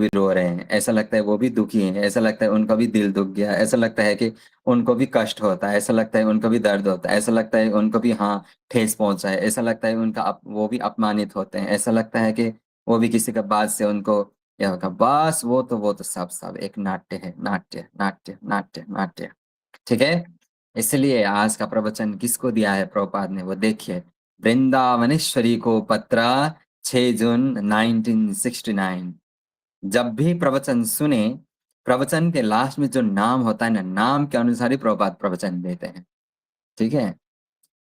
भी रो रहे हैं, ऐसा लगता है वो भी दुखी हैं, ऐसा लगता है उनका भी दिल दुख गया, ऐसा लगता है कि उनको भी कष्ट होता है, ऐसा लगता है उनको भी दर्द होता है, ऐसा लगता है उनको भी हाँ, ठेस पहुँचा है, ऐसा लगता है उनका वो भी अपमानित होते हैं, ऐसा लगता है कि वो भी किसी का बात से उनको क्या होगा, बस वो तो सब एक नाट्य है, नाट्य, नाट्य, नाट्य, नाट्य। ठीक है? इसलिए आज का प्रवचन किसको दिया है प्रभुपाद ने वो देखिए, वृंदावनेश्वरी को पत्र 6 जून 1969। जब भी प्रवचन सुने, प्रवचन के लास्ट में जो नाम होता है ना, नाम के अनुसार ही प्रभुपाद प्रवचन देते हैं। ठीक है?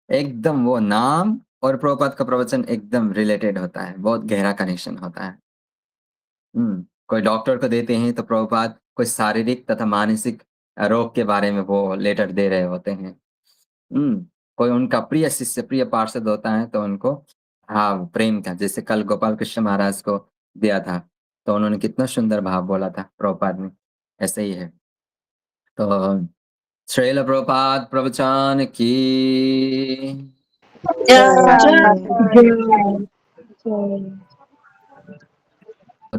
एकदम वो नाम और प्रभुपाद का प्रवचन एकदम रिलेटेड होता है, बहुत गहरा कनेक्शन होता है। कोई डॉक्टर को देते हैं तो प्रभुपाद कोई शारीरिक तथा मानसिक रोग के बारे में वो लेटर दे रहे होते हैं। कोई उनका प्रिय शिष्य, प्रिय पार्षद होता है तो उनको हाँ, प्रेम का जैसे कल गोपाल कृष्ण महाराज को दिया था, तो उन्होंने कितना सुंदर भाव बोला था प्रभुपाद ने, ऐसे ही है। तो श्रील प्रभुपाद प्रवचन की जय।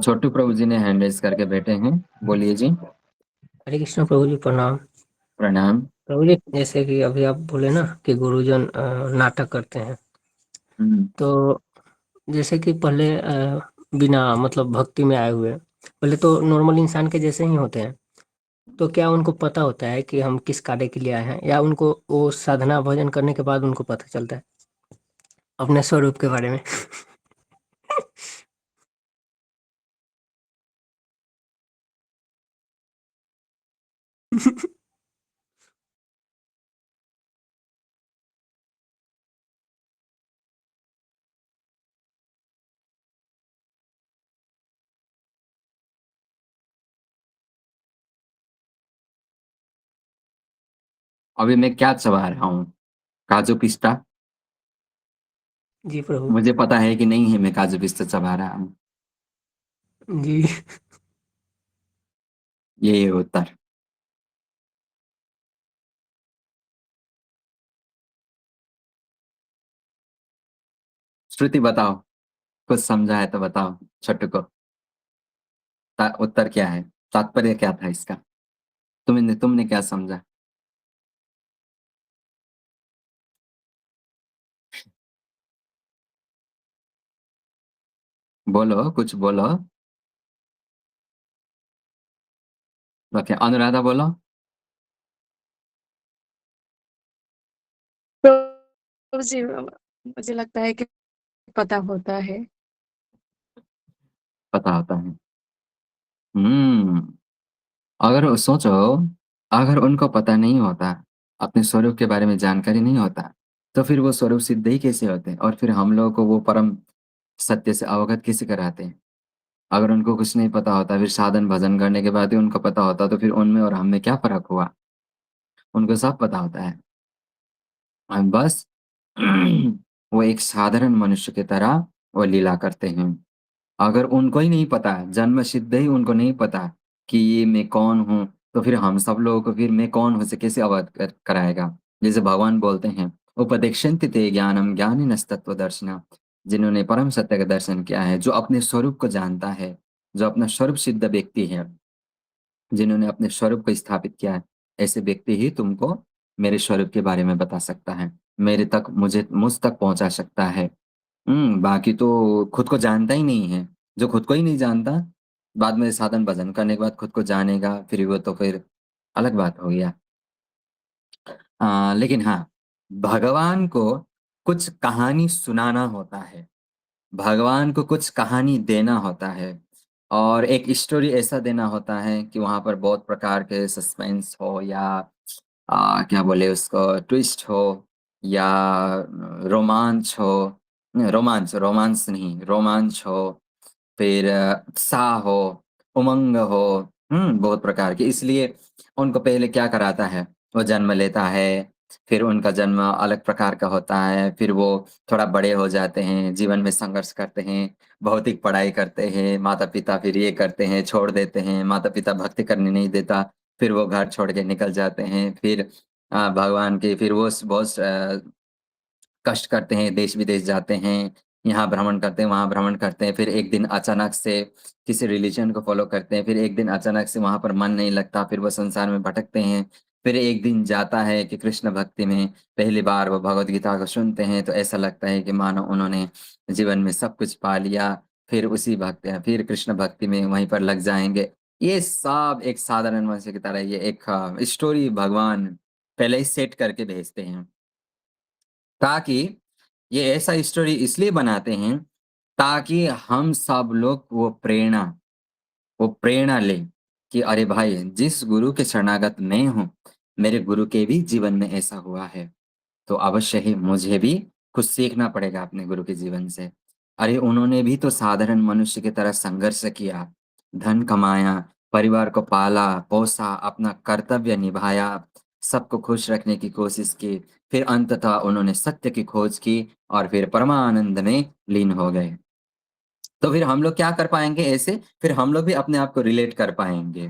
छोटू प्रभु जी ने हैंड रेज करके बैठे हैं, बोलिए जी। हरे कृष्ण प्रभु जी प्रणाम। प्रणाम। प्रभु जी जैसे कि अभी आप बोले ना कि गुरुजन नाटक करते हैं, हम्म, तो जैसे कि पहले बिना मतलब भक्ति में आए हुए पहले तो नॉर्मल इंसान के जैसे ही होते हैं, तो क्या उनको पता होता है कि हम किस कार्य के लिए आए हैं, या उनको वो साधना भजन करने के बाद उनको पता चलता है अपने स्वरूप के बारे में? अभी मैं क्या चबा रहा हूँ? काजू पिस्ता? जी प्रभु मुझे पता है कि नहीं है मैं काजू पिस्ता चबा रहा हूँ। जी। यही है उत्तर। श्रुति बताओ, कुछ समझा है तो बताओ छोटू को। उत्तर क्या है? तात्पर्य क्या था इसका? तुमने तुमने क्या समझा? बोलो, कुछ बोलो। ओके, अनुराधा बोलो। तो जी मुझे लगता है कि पता होता है। पता होता है। हम्म अगर सोचो, अगर उनको पता नहीं होता, अपने स्वरूप के बारे में जानकारी नहीं होता, तो फिर वो स्वरूप सिद्ध ही कैसे होते, और फिर हम लोगों को वो परम सत्य से अवगत कैसे कराते हैं? अगर उनको कुछ नहीं पता होता, फिर साधन भजन करने के बाद ही उनको पता होता, तो फिर उनमें और हम में क्या फर्क हुआ? उनको सब पता होता है। बस वो एक साधारण मनुष्य की तरह वो लीला करते हैं। अगर उनको ही नहीं पता, जन्म सिद्ध ही उनको नहीं पता कि ये मैं कौन हूँ, तो फिर हम सब लोगों को फिर मैं कौन हूँ से कैसे अवगत कराएगा? जैसे भगवान बोलते हैं, उपदेक्षन्ति ते ज्ञानम ज्ञानिनस्तत्व दर्शन। जिन्होंने परम सत्य का दर्शन किया है, जो अपने स्वरूप को जानता है, जो अपना स्वरूप सिद्ध व्यक्ति है, जिन्होंने अपने स्वरूप को स्थापित किया है, ऐसे व्यक्ति ही तुमको मेरे स्वरूप के बारे में बता सकता है, मेरे तक मुझ तक पहुंचा सकता है। बाकी तो खुद को जानता ही नहीं है। जो खुद को ही नहीं जानता, बाद में साधन भजन करने के बाद खुद को जानेगा, फिर वो तो फिर अलग बात हो गया। लेकिन हाँ, भगवान को कुछ कहानी सुनाना होता है, भगवान को कुछ कहानी देना होता है, और एक स्टोरी ऐसा देना होता है कि वहाँ पर बहुत प्रकार के सस्पेंस हो, या क्या बोले उसको, ट्विस्ट हो, या रोमांच हो, रोमांच रोमांस नहीं, रोमांच हो, फिर उत्साह हो, उमंग हो, बहुत प्रकार के। इसलिए उनको पहले क्या कराता है, वो जन्म लेता है, फिर उनका जन्म अलग प्रकार का होता है, फिर वो थोड़ा बड़े हो जाते हैं, जीवन में संघर्ष करते हैं, भौतिक पढ़ाई करते हैं, माता-पिता फिर ये करते हैं, छोड़ देते हैं, माता-पिता भक्ति करने नहीं देता, फिर वो घर छोड़ के निकल जाते हैं, फिर भगवान के फिर वो बहुत कष्ट करते हैं, देश-विदेश जाते हैं, यहाँ भ्रमण करते हैं, वहाँ भ्रमण करते हैं, फिर एक दिन अचानक से किसी रिलीजन को फ़ॉलो करते हैं, फिर एक दिन अचानक से वहाँ पर मन नहीं लगता, फिर वो संसार में भटकते हैं। फिर एक दिन जाता है कि कृष्ण भक्ति में पहली बार वो भगवद गीता को सुनते हैं, तो ऐसा लगता है कि मानो उन्होंने जीवन में सब कुछ पा लिया, फिर उसी फिर कृष्ण भक्ति में वहीं पर लग जाएँगे। ये सब एक साधारण मनुष्य की तरह ये एक स्टोरी भगवान पहले ही सेट करके भेजते हैं, ताकि ये ऐसा स्टोरी इसलिए बनाते हैं, ताकि हम सब लोग वो प्रेरणा लें कि अरे भाई, जिस गुरु के शरणागत मैं हूँ, मेरे गुरु के भी जीवन में ऐसा हुआ है। तो अवश्य ही मुझे भी कुछ सीखना पड़ेगा अपने गुरु के जीवन से। अरे उन्होंने भी तो साधारण मनुष्य की तरह संघर्ष किया, धन कमाया, परिवार को पाला, पोसा, अपना कर्तव्य निभाया, सबको खुश रखने की कोशिश की, फिर अंततः उन्होंने सत्य की खोज की और फिर परमानंद में लीन हो गए। तो फिर हम लोग क्या कर पाएँगे ऐसे? फिर हम लोग भी अपने आप को रिलेट कर पाएँगे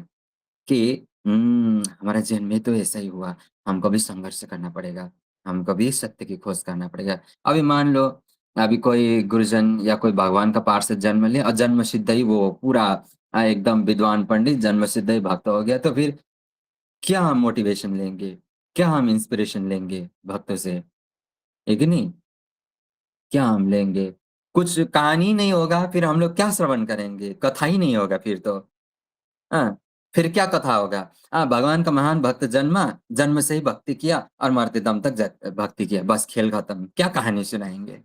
कि हमारे जीवन में तो ऐसा ही हुआ, हमको भी संघर्ष करना पड़ेगा, हमको भी सत्य की खोज करना पड़ेगा। अभी मान लो, अभी कोई गुरुजन या कोई भगवान का पार्षद जन्म ले और जन्मसिद्ध ही वो पूरा एकदम विद्वान पंडित जन्मसिद्ध ही भक्त हो गया, तो फिर क्या हम मोटिवेशन लेंगे? क्या हम इंस्पिरेशन लेंगे भक्तों से? है कि नहीं? क्या हम लेंगे? कुछ कहानी ही नहीं होगा, फिर हम लोग क्या श्रवण करेंगे? कथा ही नहीं होगा फिर तो। हाँ, फिर क्या कथा होगा? भगवान का महान भक्त जन्मा, जन्म से ही भक्ति किया और मरते दम तक भक्ति किया, बस खेल खत्म। क्या कहानी सुनाएँगे?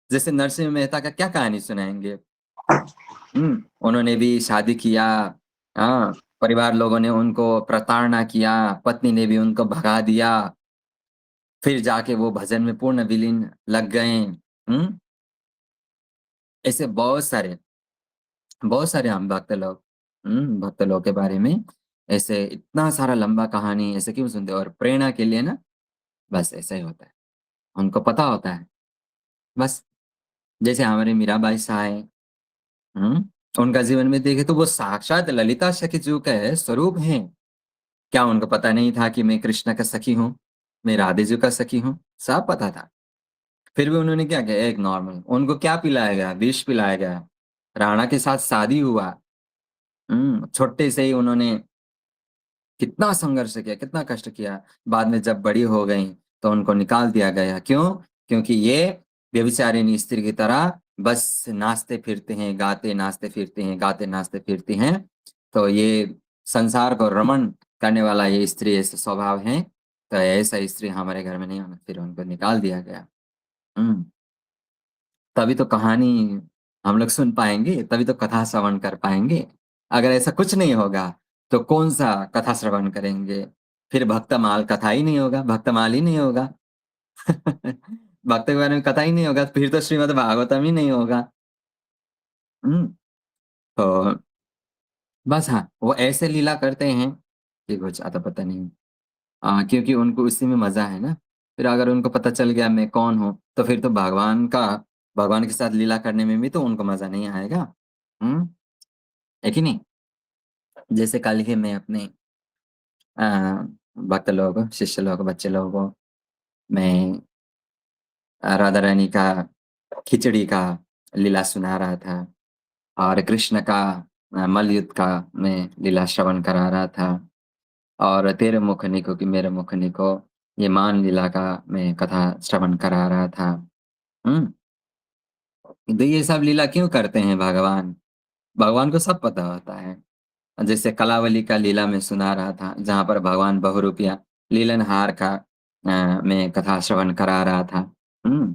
जैसे नरसिंह मेहता का क्या कहानी सुनाएँगे? उन्होंने भी शादी किया, परिवार लोगों ने उनको प्रताड़ना किया, पत्नी ने भी उनको भगा दिया, फिर जाके वो भजन में पूर्ण विलीन लग गए। ऐसे बहुत सारे हम भक्त लोग के बारे में ऐसे इतना सारा लंबा कहानी ऐसे क्यों सुनते हो? और प्रेरणा के लिए ना, बस ऐसा ही होता है। उनको पता होता है, बस जैसे हमारे मीराबाई शाह हैं, हुँ? उनका जीवन में देखें तो वो साक्षात ललिता सखी जी का स्वरूप हैं। क्या उनको पता नहीं था कि मैं कृष्ण का सखी हूँ? मैं राधे जी का सखी हूँ? सब पता था। फिर भी उन्होंने क्या किया? एक नॉर्मल उनको क्या पिलाया गया? विष पिलाया गया। राणा के साथ शादी हुआ। छोटे से ही उन्होंने कितना संघर्ष किया, कितना कष्ट किया। बाद में जब बड़ी हो गईं, तो उनको निकाल दिया गया। क्यों? क्योंकि ये व्यभिचारिणी स्त्री की तरह बस नाचते-फिरते हैं, गाते नाचते-फिरते हैं, गाते नाचते-फिरती हैं। तो ये संसार को रमण करने वाला ये स्त्री ऐसे स्वभाव है, तो ऐसा स्त्री हमारे घर में नहीं होना। फिर उनको निकाल दिया गया। हुँ। तभी तो कहानी हम लोग सुन पाएँगे, तभी तो कथा श्रवण कर पाएँगे। अगर ऐसा कुछ नहीं होगा, तो कौन-सा कथा श्रवण करेंगे? फिर भक्तमाल कथा ही नहीं होगा, भक्तमाल ही नहीं होगा। भक्त के बारे में कथा ही नहीं होगा, फिर तो श्रीमद् भागवतम ही नहीं होगा। हुँ, तो बस हाँ, वो ऐसे लीला करते हैं कि कुछ ज़्यादा पता नहीं। क्योंकि उनको उसी में मज़ा है ना। फिर अगर उनको पता चल गया मैं कौन हूँ, तो फिर तो भगवान के साथ लीला करने में भी तो उनको मज़ा नहीं आएगा। हुँ, है कि नहीं? जैसे कल ही मैं अपने अ, भक्त लोगों, शिष्य लोगों, बच्चे लोगों को मैं राधा रानी का खिचड़ी का लीला सुना रहा था और कृष्ण का मल्ल युद्ध का मैं लीला श्रवण करा रहा था और तेरे मुख निको कि मेरे मुख निको, ये मान लीला का मैं कथा श्रवण करा रहा था। हुँ? तो ये सब लीला क्यों करते हैं भगवान? भगवान को सब पता होता है। जैसे कलावली का लीला मैं सुना रहा था, जहाँ पर भगवान बहुरूपिया लीलनहार का मैं कथा श्रवण करा रहा था। हुँ?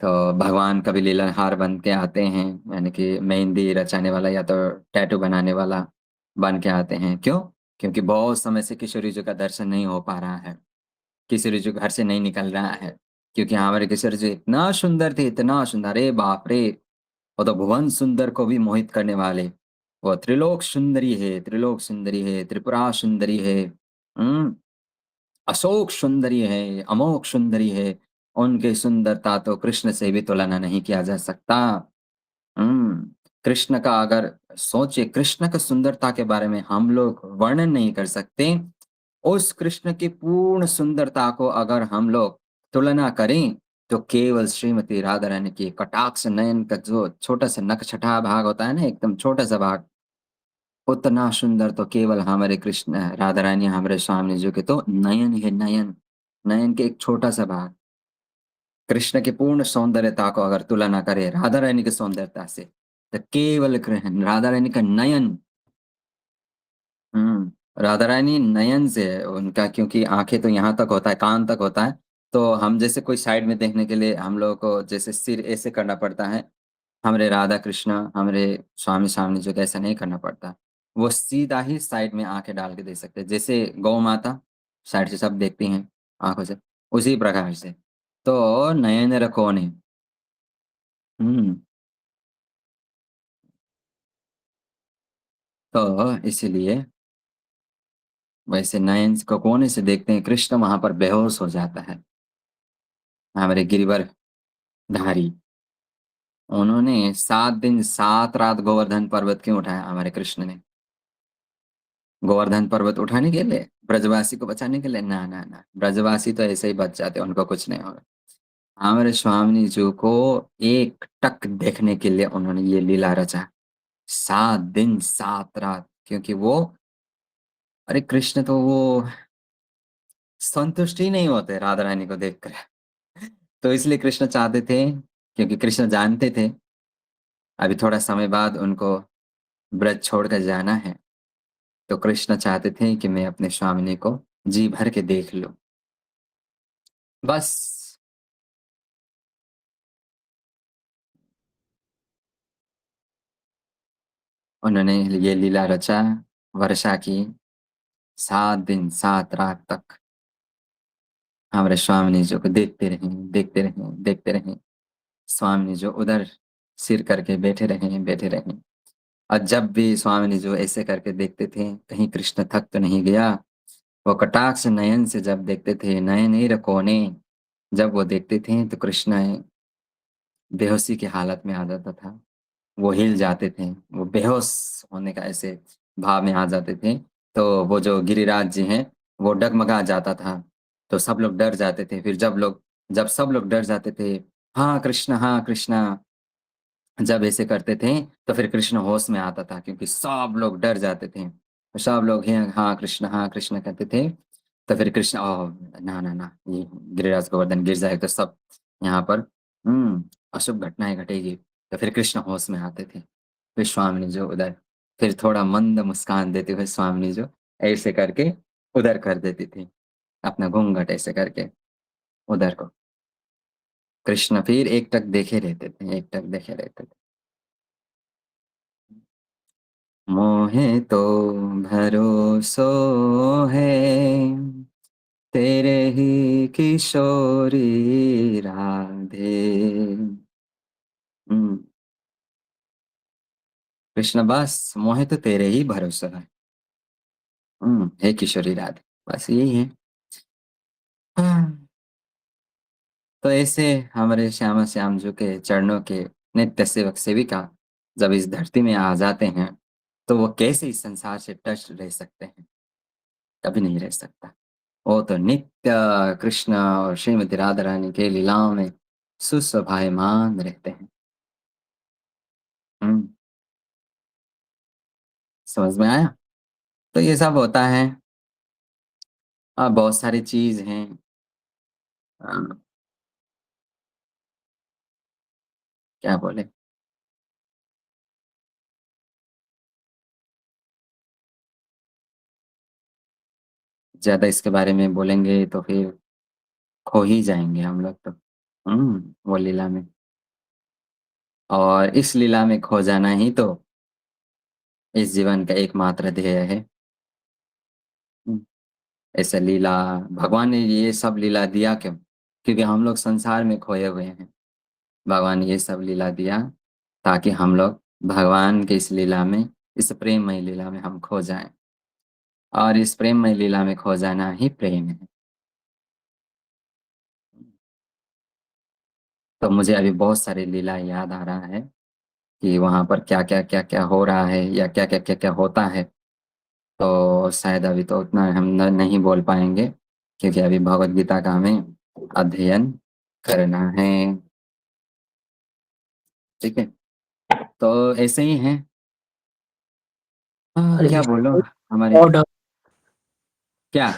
तो भगवान कभी लीलनहार बन के आते हैं, यानी कि मेहंदी रचाने वाला या तो टैटू बनाने वाला बन के आते हैं। क्यों? क्योंकि बहुत समय से किशोरी जी का दर्शन नहीं हो पा रहा है। किशोरी जी घर से नहीं निकल रहा है, क्योंकि हमारे किशोरी जी इतना सुंदर थे, इतना सुंदर, अरे बाप रे! वो तो भुवन सुंदर को भी मोहित करने वाले। वो त्रिलोक सुंदरी है, त्रिपुरा सुंदरी है, हुँ, अशोक सुंदरी है, अमोघ सुंदरी है। उनकी सुंदरता तो कृष्ण से भी तुलना नहीं किया जा सकता। कृष्ण का अगर सोचिए, कृष्ण की सुंदरता के बारे में हम लोग वर्णन नहीं कर सकते। उस कृष्ण की पूर्ण सुंदरता को अगर हम लोग तुलना करें, तो केवल श्रीमती राधा रानी की कटाक्ष नयन का जो छोटा-सा नकछटा भाग होता है ना, एकदम छोटा-सा भाग, उतना सुंदर तो केवल हमारे कृष्ण राधा रानी हमारे स्वामी जी के तो नयन है नयन। नयन के एक छोटा-सा भाग। कृष्ण की पूर्ण सौंदर्यता को अगर तुलना करें राधा रानी की सौंदर्यता से, तो केवल कृष्ण राधा रानी का नयन। राधा रानी नयन से है उनका, क्योंकि आँखें तो यहाँ तक होता है, कान तक होता है, तो हम जैसे कोई साइड में देखने के लिए हम लोगों को जैसे सिर ऐसे करना पड़ता है, हमारे राधा कृष्ण, हमारे स्वामी-स्वामी जी को ऐसा नहीं करना पड़ता। वो सीधा ही साइड में आँखें डाल के देख सकते हैं। जैसे गौ माता साइड से सब देखती हैं आँखों से, उसी प्रकार से। तो नयन रखोने। हुँ, तो इसीलिए वैसे नयन को कोने से देखते हैं, कृष्ण वहाँ पर बेहोश हो जाता है, हमारे गिरिवर धारी। उन्होंने 7 दिन 7 रात गोवर्धन पर्वत क्यों उठाया हमारे कृष्ण ने? गोवर्धन पर्वत उठाने के लिए? ब्रजवासी को बचाने के लिए? ना, ना, ना। ब्रजवासी तो ऐसे ही बच जाते हैं, उनको कुछ नहीं होगा। हमारे स्वामिनी जी को एक टक देखने के लिए उन्होंने ये लीला रचा। 7 दिन 7 रात, क्योंकि वो अरे कृष्ण तो वो संतुष्ट ही नहीं होते राधा रानी को देखकर। तो इसलिए कृष्ण चाहते थे, क्योंकि कृष्ण जानते थे, अभी थोड़ा समय बाद उनको ब्रज छोड़कर जाना है। तो कृष्ण चाहते थे कि मैं अपने स्वामिनी को जी भर के देख लूँ। बस उन्होंने ये लीला रचा, वर्षा की 7 दिन 7 रात तक हमारे स्वामिनी जी को देखते रहें, देखते रहें, देखते रहें। स्वामिनी जी उधर सिर करके बैठे रहें। और जब भी स्वामिनी जी ऐसे करके देखते थे, कहीं कृष्ण थक तो नहीं गया। वो कटाक्ष नयन से जब देखते थे, नयनेर कोणे जब वो देखते थे, तो कृष्ण बेहोशी की हालत में आ जाता था। वो हिल जाते थे, वो बेहोश होने का ऐसे भाव में आ जाते थे। तो वो जो गिरिराज जी हैं, वो डगमगा जाता था, तो सब लोग डर जाते थे। फिर जब सब लोग डर जाते थे, हाँ, कृष्णा, जब ऐसे करते थे, तो फिर कृष्ण होश में आता था, क्योंकि सब लोग डर जाते थे। तो सब लोग हैं, हाँ, कृष्ण कहते थे, तो फिर कृष्ण ओह! ना, ना, ना, ये गिरिराज गोवर्धन गिर जाए तो सब यहाँ पर अशुभ घटनाएँ घटेगी। तो फिर कृष्ण होश में आते थे। फिर स्वामिनी जो उधर फिर थोड़ा मंद मुस्कान देते हुए स्वामिनी जो ऐसे करके उधर कर देती थी, अपना घूंघट ऐसे करके उधर को। कृष्ण फिर एकटक देखे रहते थे, एकटक देखे रहते थे। मोहे तो भरोसो है तेरे ही किशोरी राधे। हुँ, कृष्ण बस मोहे तो तेरे ही भरोसा है। हे किशोरी राधे, बस यही है। हाँ, तो ऐसे हमारे श्यामा श्याम जी के चरणों के नित्य सेवक सेविका जब इस धरती में आ जाते हैं, तो वो कैसे इस संसार से टच रह सकते हैं? कभी नहीं रह सकता। वो तो नित्य कृष्ण और श्रीमती राधा रानी के लीलाओं में सुशोभायमान रहते हैं। हुँ, समझ में आया? तो ये सब होता है। बहुत सारी चीज़ हैं। अ, क्या बोले? ज़्यादा इसके बारे में बोलेंगे तो फिर खो ही जाएँगे हम लोग तो। वो लीला में, और इस लीला में खो जाना ही तो इस जीवन का एकमात्र ध्येय है। हुँ, ऐसे लीला भगवान ने ये सब लीला दिया क्यों? क्योंकि हम लोग संसार में खोए हुए हैं। भगवान ने ये सब लीला दिया ताकि हम लोग भगवान की इस लीला में, इस प्रेममय लीला में हम खो जाएँ, और इस प्रेममय लीला में खो जाना ही प्रेम है। तो मुझे अभी बहुत सारी लीला याद आ रहा है कि वहाँ पर क्या-क्या, क्या-क्या हो रहा है या क्या-क्या, क्या-क्या होता है। तो शायद अभी तो उतना हम नहीं बोल पाएँगे, क्योंकि अभी भगवद गीता का हमें अध्ययन करना है। ठीक है? तो ऐसे ही है। अरे क्या बोलूँ विष्णु, हमारे और क्या?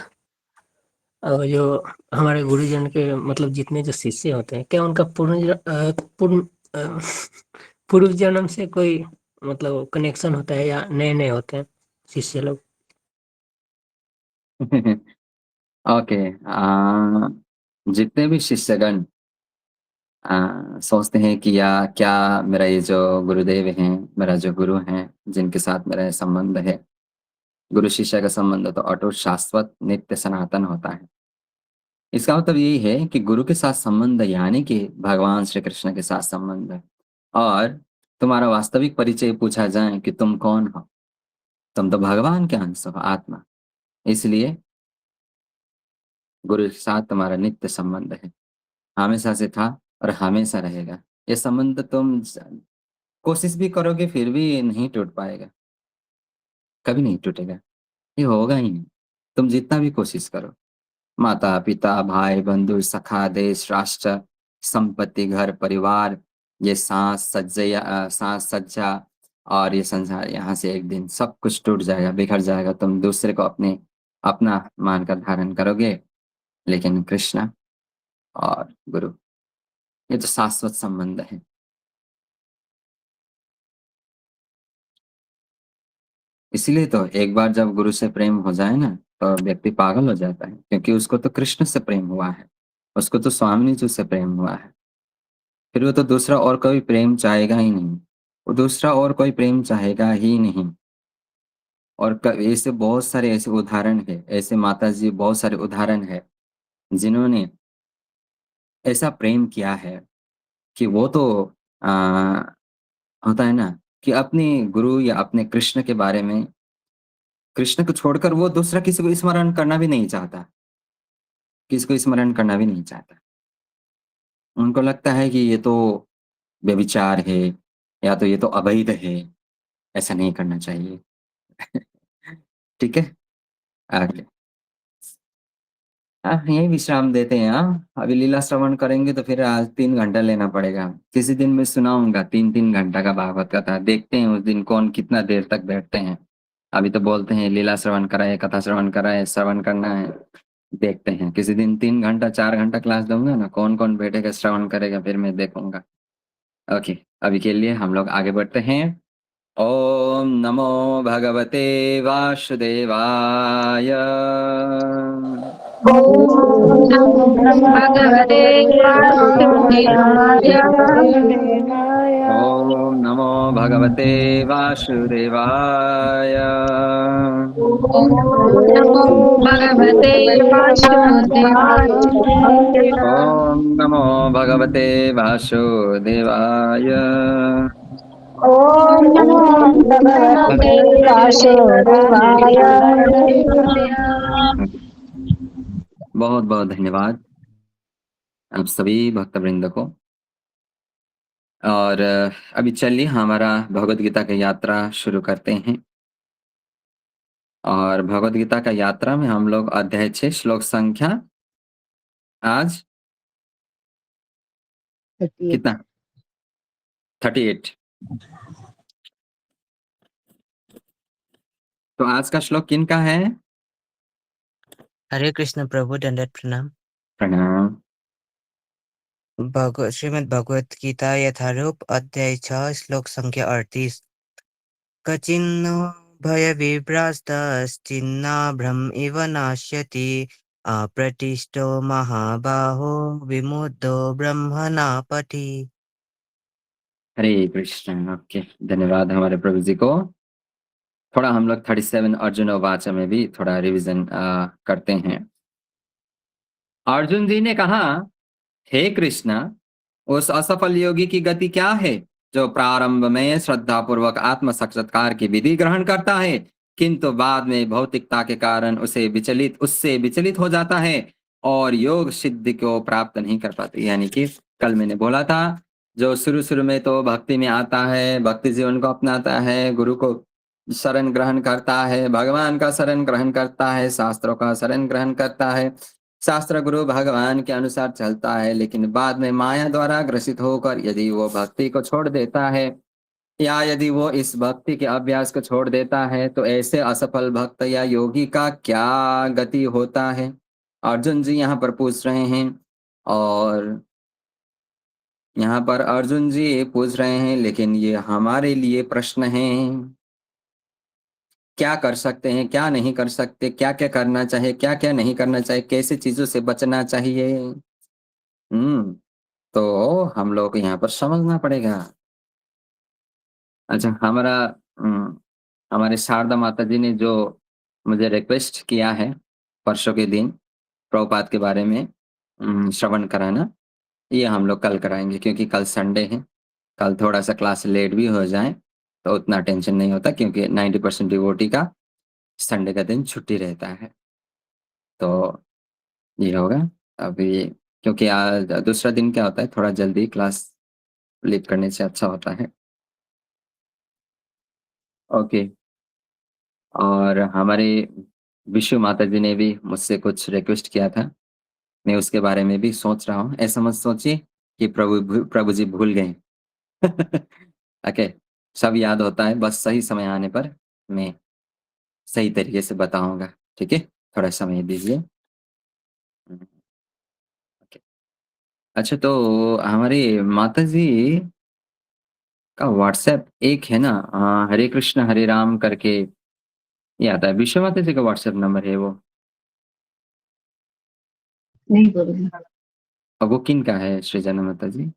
जो हमारे गुरुजन के मतलब जितने जो शिष्य होते हैं, क्या उनका अ, पूर्व जन्म से कोई मतलब कनेक्शन होता है या नए-नए होते हैं शिष्य लोग? ओके जितने भी शिष्यगण सोचते हैं कि या क्या मेरा ये जो गुरुदेव हैं, मेरा जो गुरु हैं, जिनके साथ मेरा ये संबंध है, गुरु शिष्य का संबंध तो अटूट, शाश्वत, नित्य, सनातन होता है। इसका मतलब यही है कि गुरु के साथ संबंध यानी कि भगवान श्री कृष्ण के साथ संबंध है। और तुम्हारा वास्तविक परिचय पूछा जाए कि तुम कौन हो? तुम तो भगवान के अंश हो, आत्मा। इसलिए गुरु के साथ तुम्हारा नित्य संबंध है। हमेशा से था और हमेशा रहेगा। ये संबंध तुम कोशिश भी करोगे फिर भी नहीं टूट पाएगा। कभी नहीं टूटेगा। ये होगा ही नहीं। तुम जितना भी कोशिश करो। माता-पिता, भाई-बंधु, सखा, देश, राष्ट्र, संपत्ति, घर, परिवार, ये साज-सज्जा और ये संसार यहाँ से एक दिन सब कुछ टूट जाएगा, बिखर जाएगा। तुम दूसरे को अपना मानकर धारण करोगे, लेकिन कृष्ण और गुरु, ये तो शाश्वत संबंध है। इसीलिए तो एक बार जब गुरु से प्रेम हो जाए ना, तो व्यक्ति पागल हो जाता है, क्योंकि उसको तो कृष्ण से प्रेम हुआ है। उसको तो स्वामी जी से प्रेम हुआ है। फिर वो तो दूसरा और कोई प्रेम चाहेगा ही नहीं। वो दूसरा और कोई प्रेम चाहेगा ही नहीं। और ऐसे बहुत सारे ऐसे उदाहरण है, ऐसे माताजी बहुत सारे उदाहरण है, जिन्होंने ऐसा प्रेम किया है कि वो तो अ, होता है ना कि अपने गुरु या अपने कृष्ण के बारे में, कृष्ण को छोड़कर वो दूसरा किसी को स्मरण करना भी नहीं चाहता। किसी को स्मरण करना भी नहीं चाहता। उनको लगता है कि ये तो व्यभिचार है या तो ये तो अवैध है, ऐसा नहीं करना चाहिए। ठीक है? आगे। यहीं विश्राम देते हैं अभी लीला श्रवण करेंगे तो फिर आज 3 घंटा लेना पड़ेगा। किसी दिन मैं सुनाऊँगा 3-3 घंटा का भागवत कथा। देखते हैं उस दिन कौन कितना देर तक बैठते हैं। अभी तो बोलते हैं लीला श्रवण कराएँ, कथा श्रवण कराएँ, श्रवण करना है। देखते हैं, किसी दिन 3 घंटा, 4 घंटा क्लास दूँगा ना, कौन-कौन बैठेगा, श्रवण करेगा, फिर मैं देखूँगा। ओके, अभी के लिए हम लोग आगे बढ़ते हैं। ओम नमो भगवते वासुदेवाय। ॐ नमो भगवते वासुदेवाय। ओम नमो भगवते वासुदेवाय। ॐ नमो भगवते वासुदेवाय। ओम नमो भगवते वासुदेवाय। ॐ नमो भगवते वासुदेवाय। बहुत बहुत धन्यवाद आप सभी भक्तवृंद को। और अभी चलिए हमारा भगवद गीता की यात्रा शुरू करते हैं। और भगवद गीता का यात्रा में हम लोग अध्याय 6 श्लोक संख्या आज 38। कितना? 38। तो आज का श्लोक किनका है? हरे कृष्ण प्रभु, दंडवत प्रणाम। प्रणाम। श्रीमद् भगवत गीता यथारूप अध्याय 6 श्लोक संख्या 38। कचिन्नो भय विभ्रास्तश्चिन्ना भ्रम इव नाश्यति अप्रतिष्ठो महाबाहो विमुद्धो ब्रह्मणा पठि। हरे कृष्ण। ओके, धन्यवाद हमारे प्रभु जी को। थोड़ा हम लोग 37 अर्जुन वाचा में भी थोड़ा रिवीजन करते हैं। अर्जुन जी ने कहा, हे कृष्ण, उस असफल योगी की गति क्या है जो प्रारंभ में श्रद्धा पूर्वक आत्म साक्षात्कार की विधि ग्रहण करता है, किंतु बाद में भौतिकता के कारण उससे विचलित हो जाता है और योग सिद्धि को प्राप्त नहीं कर पाते। यानी कि कल मैंने बोला था, जो शुरू में तो भक्ति में आता है, भक्ति जीवन को अपनाता है, गुरु को शरण ग्रहण करता है, भगवान का शरण ग्रहण करता है, शास्त्रों का शरण ग्रहण करता है, शास्त्र गुरु भगवान के अनुसार चलता है, लेकिन बाद में माया द्वारा ग्रसित होकर यदि वो भक्ति को छोड़ देता है या यदि वो इस भक्ति के अभ्यास को छोड़ देता है, तो ऐसे असफल भक्त या योगी का क्या गति होता है? अर्जुन जी यहाँ पर पूछ रहे हैं और यहाँ पर अर्जुन जी पूछ रहे हैं, लेकिन ये हमारे लिए प्रश्न है। क्या कर सकते हैं, क्या नहीं कर सकते, क्या-क्या करना चाहिए, क्या-क्या नहीं करना चाहिए, कैसी चीज़ों से बचना चाहिए? तो हम लोग को यहाँ पर समझना पड़ेगा। अच्छा, हमारे शारदा माता जी ने जो मुझे रिक्वेस्ट किया है, परसों के दिन प्रभुपाद के बारे में श्रवण कराना, ये हम लोग कल कराएँगे क्योंकि कल संडे है। कल थोड़ा-सा क्लास लेट भी हो जाए, तो उतना टेंशन नहीं होता क्योंकि 90% डिवोटी का संडे का दिन छुट्टी रहता है। तो ये होगा। अभी क्योंकि आज दूसरा दिन क्या होता है, थोड़ा जल्दी क्लास लीव करने से अच्छा होता है। ओके। और हमारी विशु माता जी ने भी मुझसे कुछ रिक्वेस्ट किया था। मैं उसके बारे में भी सोच रहा हूँ। ऐसा मत सोचिए कि प्रभु जी भूल गए। ओके, सब याद होता है, बस सही समय आने पर मैं सही तरीके से बताऊँगा, ठीक है? थोड़ा समय दीजिए। ओके। अच्छा, तो हमारी माताजी का व्हाट्सएप एक है ना, हरे कृष्ण हरे राम करके ये आता है। विश्व माता जी का व्हाट्सएप नंबर है वो। नहीं बोलूँगी। अब वो किनका है सृजना माता जी?